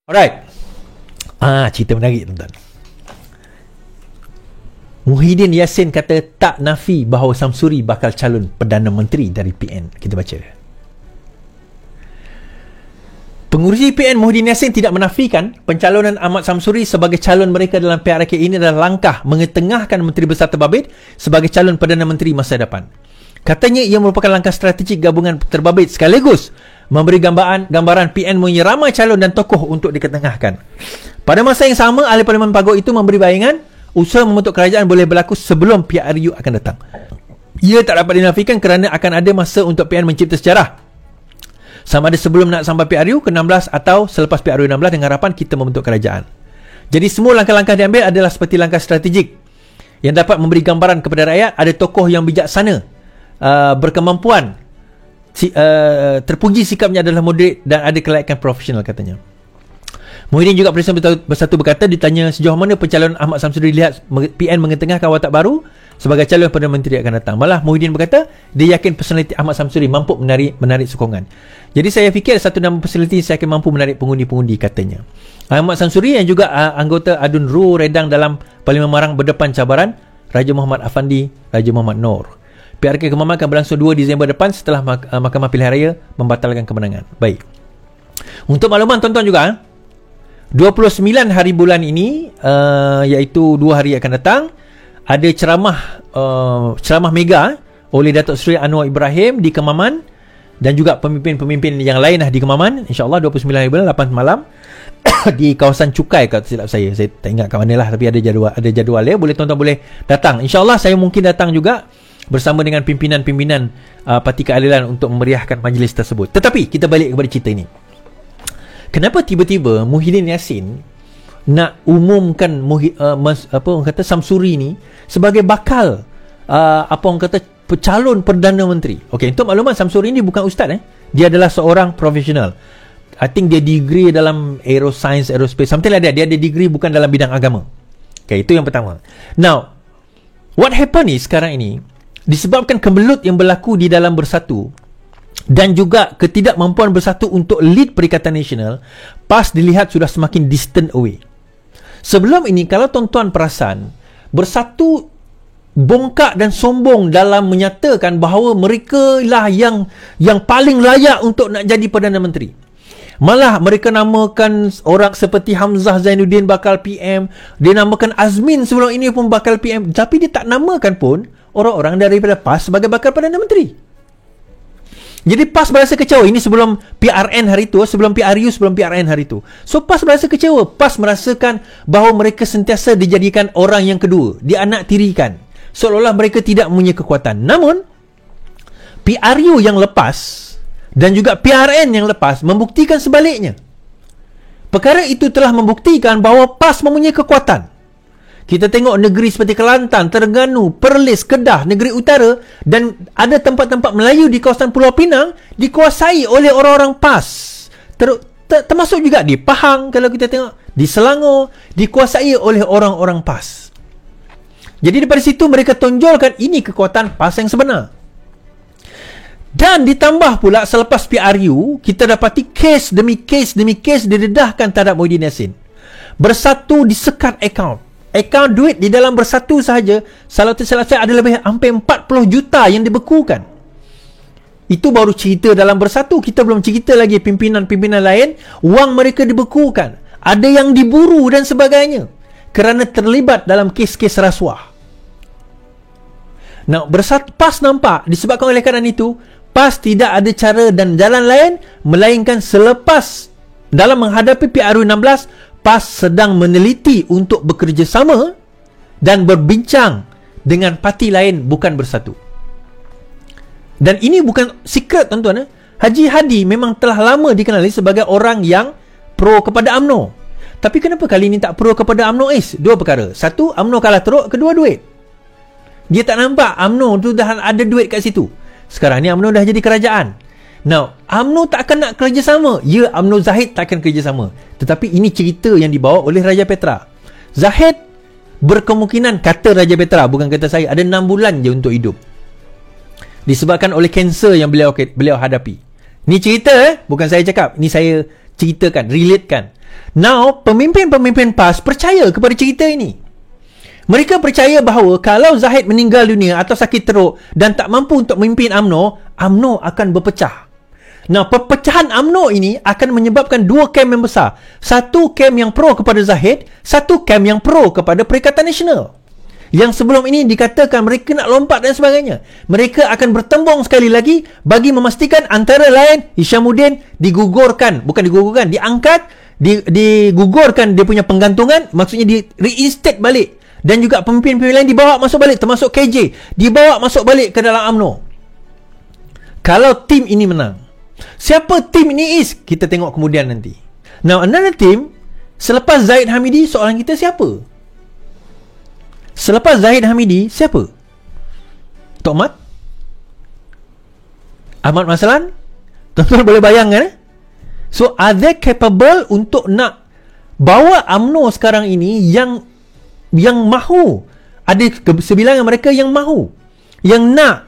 Alright. Cerita menarik tuan-tuan. Muhyiddin Yassin kata tak nafi bahawa Samsuri bakal calon Perdana Menteri dari PN. Kita baca. Pengurusi PN Muhyiddin Yassin tidak menafikan pencalonan Ahmad Samsuri sebagai calon mereka dalam PRK ini adalah langkah mengetengahkan Menteri Besar Terbabit sebagai calon Perdana Menteri masa depan. Katanya ia merupakan langkah strategik gabungan terbabit sekaligus memberi gambaran PN mempunyai ramai calon dan tokoh untuk diketengahkan. Pada masa yang sama, Ahli Parlimen Pagoh itu memberi bayangan usaha membentuk kerajaan boleh berlaku sebelum PRU akan datang. Ia tak dapat dinafikan kerana akan ada masa untuk PN mencipta sejarah. Sama ada sebelum nak sampai PRU ke-16 atau selepas PRU 16 dengan harapan kita membentuk kerajaan. Jadi semua langkah-langkah diambil adalah seperti langkah strategik yang dapat memberi gambaran kepada rakyat ada tokoh yang bijaksana, berkemampuan, terpuji sikapnya adalah moderate dan ada kelayakan profesional katanya. Muhyiddin juga Presiden Bersatu berkata ditanya sejauh mana pencalonan Ahmad Samsuri dilihat PN mengetengahkan watak baru sebagai calon Perdana Menteri akan datang. Malah Muhyiddin berkata dia yakin personaliti Ahmad Samsuri mampu menarik sokongan. Jadi saya fikir satu nama personaliti saya akan mampu menarik pengundi-pengundi katanya. Ahmad Samsuri yang juga anggota Adun Ru Redang dalam Parlimen Marang berdepan cabaran Raja Muhammad Afandi, Raja Muhammad Noor. PRK Kemaman akan berlangsung 2 Disember depan setelah Mahkamah Pilihan Raya membatalkan kemenangan. Baik. Untuk makluman tuan-tuan juga, 29 hari bulan ini, iaitu 2 hari akan datang, ada ceramah mega oleh Datuk Seri Anwar Ibrahim di Kemaman dan juga pemimpin-pemimpin yang lain di Kemaman. InsyaAllah 29 hari bulan 8 malam di kawasan Cukai kalau silap saya tak ingat kat mana lah, tapi ada jadual ya. Boleh tuan-tuan boleh datang. InsyaAllah saya mungkin datang juga bersama dengan pimpinan-pimpinan Parti Keadilan untuk memeriahkan majlis tersebut. Tetapi kita balik kepada cerita ini. Kenapa tiba-tiba Muhyiddin Yassin nak umumkan Samsuri ni sebagai bakal calon Perdana Menteri? Okey, untuk makluman Samsuri ni bukan ustaz Dia adalah seorang profesional. I think dia degree dalam aeroscience, aerospace, something like that. Dia ada degree bukan dalam bidang agama. Okey, itu yang pertama. Now, what happen ni sekarang ini disebabkan kemelut yang berlaku di dalam Bersatu dan juga ketidakmampuan Bersatu untuk lead Perikatan Nasional, PAS dilihat sudah semakin distant away. Sebelum ini, kalau tuan-tuan perasan, Bersatu bongkak dan sombong dalam menyatakan bahawa mereka lah yang paling layak untuk nak jadi Perdana Menteri. Malah mereka namakan orang seperti Hamzah Zainuddin bakal PM, dia namakan Azmin sebelum ini pun bakal PM, tapi dia tak namakan pun orang-orang daripada PAS sebagai bakal Perdana Menteri. Jadi PAS berasa kecewa. Ini sebelum PRN hari itu, sebelum PRU, sebelum PRN hari itu. So PAS berasa kecewa. PAS merasakan bahawa mereka sentiasa dijadikan orang yang kedua, dianak tirikan, seolah-olah mereka tidak mempunyai kekuatan. Namun PRU yang lepas dan juga PRN yang lepas membuktikan sebaliknya. Perkara itu telah membuktikan bahawa PAS mempunyai kekuatan. Kita tengok negeri seperti Kelantan, Terengganu, Perlis, Kedah, Negeri Utara dan ada tempat-tempat Melayu di kawasan Pulau Pinang dikuasai oleh orang-orang PAS. Termasuk juga di Pahang, kalau kita tengok, di Selangor dikuasai oleh orang-orang PAS. Jadi daripada situ mereka tonjolkan ini kekuatan PAS yang sebenar. Dan ditambah pula selepas PRU, kita dapati kes demi kes didedahkan terhadap Muhyiddin Yassin. Bersatu disekat akaun duit di dalam Bersatu sahaja, kalau tersalah saya ada lebih hampir 40 juta yang dibekukan. Itu baru cerita dalam Bersatu. Kita belum cerita lagi pimpinan-pimpinan lain, wang mereka dibekukan, ada yang diburu dan sebagainya kerana terlibat dalam kes-kes rasuah. Nah, Bersatu PAS nampak disebabkan oleh keadaan itu, PAS tidak ada cara dan jalan lain melainkan selepas dalam menghadapi PRU 16, PAS sedang meneliti untuk bekerjasama dan berbincang dengan parti lain bukan Bersatu. Dan ini bukan secret tuan-tuan. Haji Hadi memang telah lama dikenali sebagai orang yang pro kepada UMNO. Tapi kenapa kali ini tak pro kepada UMNO? Dua perkara. Satu, UMNO kalah teruk. Kedua, duit. Dia tak nampak UMNO tu dah ada duit kat situ. Sekarang ni UMNO dah jadi kerajaan. Now, UMNO tak akan nak kerjasama. Ya, UMNO Zahid tak akan kerjasama. Tetapi ini cerita yang dibawa oleh Raja Petra. Zahid berkemungkinan, kata Raja Petra, bukan kata saya, ada 6 bulan je untuk hidup. disebabkan oleh kanser yang beliau hadapi. Ni cerita bukan saya cakap, ni saya ceritakan, relatekan. Now, pemimpin-pemimpin PAS percaya kepada cerita ini. Mereka percaya bahawa kalau Zahid meninggal dunia atau sakit teruk dan tak mampu untuk memimpin UMNO akan berpecah. Nah, perpecahan UMNO ini akan menyebabkan dua kem yang besar. Satu kem yang pro kepada Zahid, satu kem yang pro kepada Perikatan Nasional. Yang sebelum ini dikatakan mereka nak lompat dan sebagainya. Mereka akan bertembung sekali lagi bagi memastikan antara lain Hishamuddin diangkat, digugurkan dia punya penggantungan, maksudnya di reinstate balik. Dan juga pemimpin-pemimpin lain dibawa masuk balik, termasuk KJ, dibawa masuk balik ke dalam UMNO. Kalau tim ini menang. Siapa tim ini is? Kita tengok kemudian nanti. Now, another team, selepas Zahid Hamidi, soalan kita siapa? Selepas Zahid Hamidi, siapa? Tok Mat? Ahmad Maslan? Tuan-tuan boleh bayangkan So, are they capable untuk nak bawa UMNO sekarang ini yang mahu? Ada sebilangan mereka yang mahu, yang nak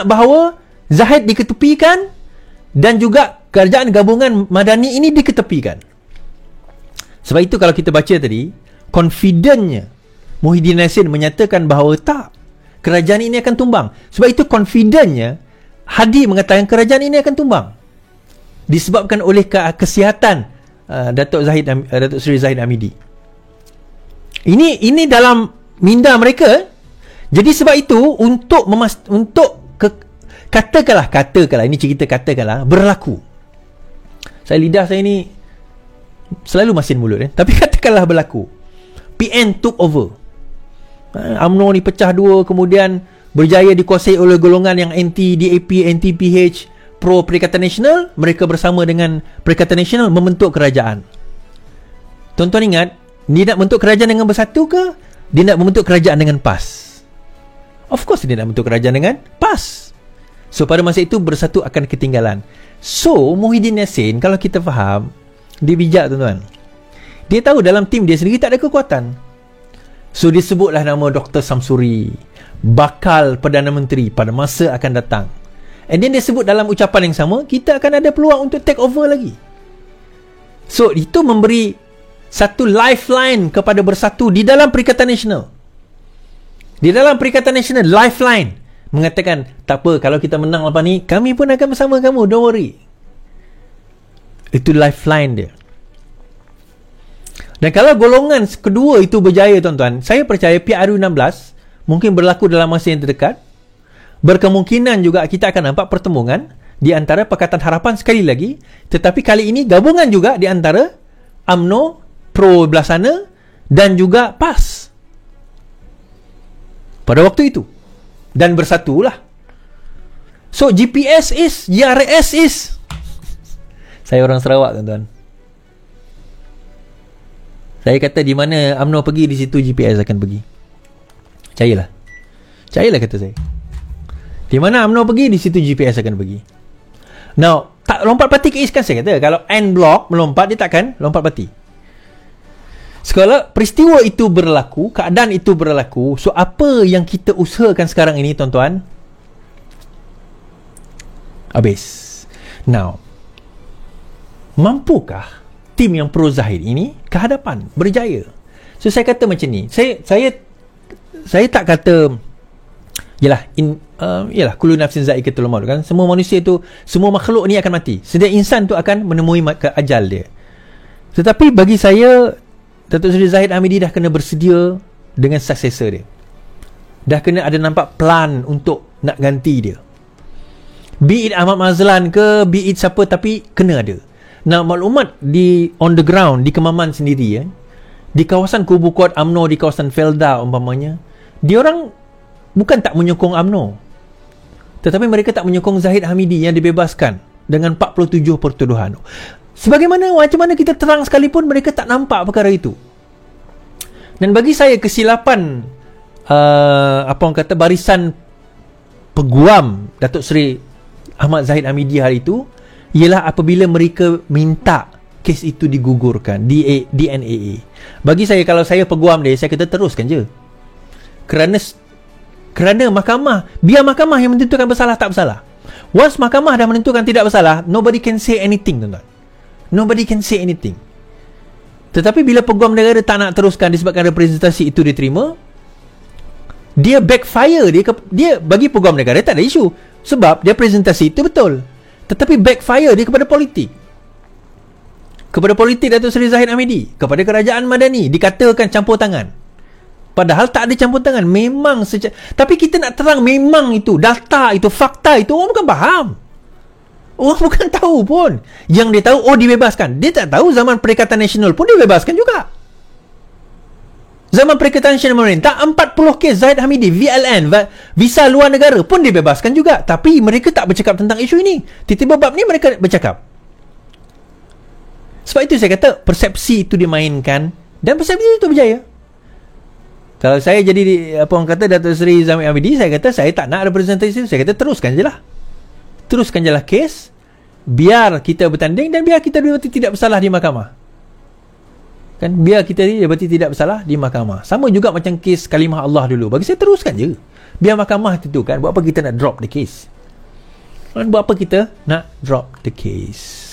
bahawa Zahid diketepikan dan juga kerajaan gabungan madani ini diketepikan. Sebab itu kalau kita baca tadi, confidentnya Muhyiddin Yassin menyatakan bahawa tak, kerajaan ini akan tumbang. Sebab itu confidentnya Hadi mengatakan kerajaan ini akan tumbang disebabkan oleh kesihatan Datuk Seri Zahid Hamidi. Ini dalam minda mereka. Jadi sebab itu katakanlah ini cerita berlaku. Lidah saya ni selalu masin mulut tapi katakanlah berlaku, PN took over, UMNO ni pecah dua, kemudian berjaya dikuasai oleh golongan yang anti DAP, anti PH, pro Perikatan Nasional. Mereka bersama dengan Perikatan Nasional membentuk kerajaan. Tuan-tuan ingat, dia nak bentuk kerajaan dengan Bersatu ke? Dia nak membentuk kerajaan dengan PAS? Of course dia nak bentuk kerajaan dengan PAS. So pada masa itu Bersatu akan ketinggalan. So Muhyiddin Yassin, kalau kita faham, dia bijak tuan-tuan. Dia tahu dalam tim dia sendiri tak ada kekuatan. So dia sebutlah nama Dr. Samsuri, bakal Perdana Menteri pada masa akan datang. And then dia sebut dalam ucapan yang sama, kita akan ada peluang untuk take over lagi. So itu memberi satu lifeline kepada Bersatu di dalam Perikatan Nasional. Di dalam Perikatan Nasional, lifeline mengatakan, tak apa, kalau kita menang lepas ni, kami pun akan bersama kamu, don't worry. Itu lifeline dia. Dan kalau golongan kedua itu berjaya tuan-tuan, saya percaya PRU16 mungkin berlaku dalam masa yang terdekat. Berkemungkinan juga kita akan nampak pertemuan di antara Pakatan Harapan sekali lagi, tetapi kali ini gabungan juga di antara UMNO pro belah sana dan juga PAS pada waktu itu, dan bersatulah. So GPS is, GRS is. Saya orang Sarawak tuan-tuan. Saya kata di mana UMNO pergi, di situ GPS akan pergi. Percayalah kata saya. Di mana UMNO pergi, di situ GPS akan pergi. Now, tak lompat parti ke East kan saya kata. Kalau N block melompat, dia takkan lompat parti. Sekala peristiwa itu berlaku, keadaan itu berlaku, so apa yang kita usahakan sekarang ini tuan-tuan, habis. Now, mampukah tim yang pro Zahid ini ke hadapan, berjaya? So saya kata macam ni, saya tak kata yalah kullu nafsin za'iqatul maut kan, semua manusia tu, semua makhluk ni akan mati. Setiap insan tu akan menemui ajal dia. Tetapi bagi saya, Datuk Seri Zahid Hamidi dah kena bersedia dengan successor dia. Dah kena ada nampak plan untuk nak ganti dia. Be it Ahmad Mazlan ke, be it siapa, tapi kena ada. Nah, maklumat di on the ground, di Kemaman sendiri, di kawasan kubu kuat UMNO, di kawasan Felda umpamanya, diorang bukan tak menyokong UMNO, tetapi mereka tak menyokong Zahid Hamidi yang dibebaskan dengan 47 pertuduhan. Sebagaimana macam mana kita terang sekalipun, mereka tak nampak perkara itu. Dan bagi saya kesilapan barisan peguam Datuk Seri Ahmad Zahid Hamidi hari itu ialah apabila mereka minta kes itu digugurkan di NAA. Bagi saya, kalau saya peguam dia, saya kata teruskan je. Kerana Kerana biar mahkamah yang menentukan bersalah tak bersalah. Once mahkamah dah menentukan tidak bersalah, nobody can say anything, tuan-tuan. Nobody can say anything. Tetapi bila peguam negara tak nak teruskan disebabkan representasi itu diterima, dia backfire. Dia bagi peguam negara tak ada isu, sebab dia presentasi itu betul. Tetapi backfire dia kepada politik. Kepada politik Datuk Seri Zahid Hamidi, kepada kerajaan Madani, dikatakan campur tangan. Padahal tak ada campur tangan. Memang tapi kita nak terang memang itu data itu, fakta itu, orang bukan faham. Orang bukan tahu pun. Yang dia tahu, dibebaskan. Dia tak tahu zaman Perikatan Nasional pun dibebaskan juga. Zaman Perikatan Nasional Pemerintah 40 kes Zahid Hamidi VLN, visa luar negara pun dibebaskan juga. Tapi mereka tak bercakap tentang isu ini. Tiba-tiba bab ni mereka bercakap. Sebab itu saya kata persepsi itu dimainkan dan persepsi itu berjaya. Kalau saya jadi apa orang kata Datuk Seri Zahid Hamidi, saya kata saya tak nak representasi. Saya kata teruskan je lah kes, biar kita bertanding dan biar kita dibati tidak bersalah di mahkamah. Kan, biar kita dibati tidak bersalah di mahkamah. Sama juga macam kes kalimah Allah dulu. Bagi saya teruskan je, biar mahkamah tentukan. Buat apa kita nak drop the case? Buat apa kita nak drop the case?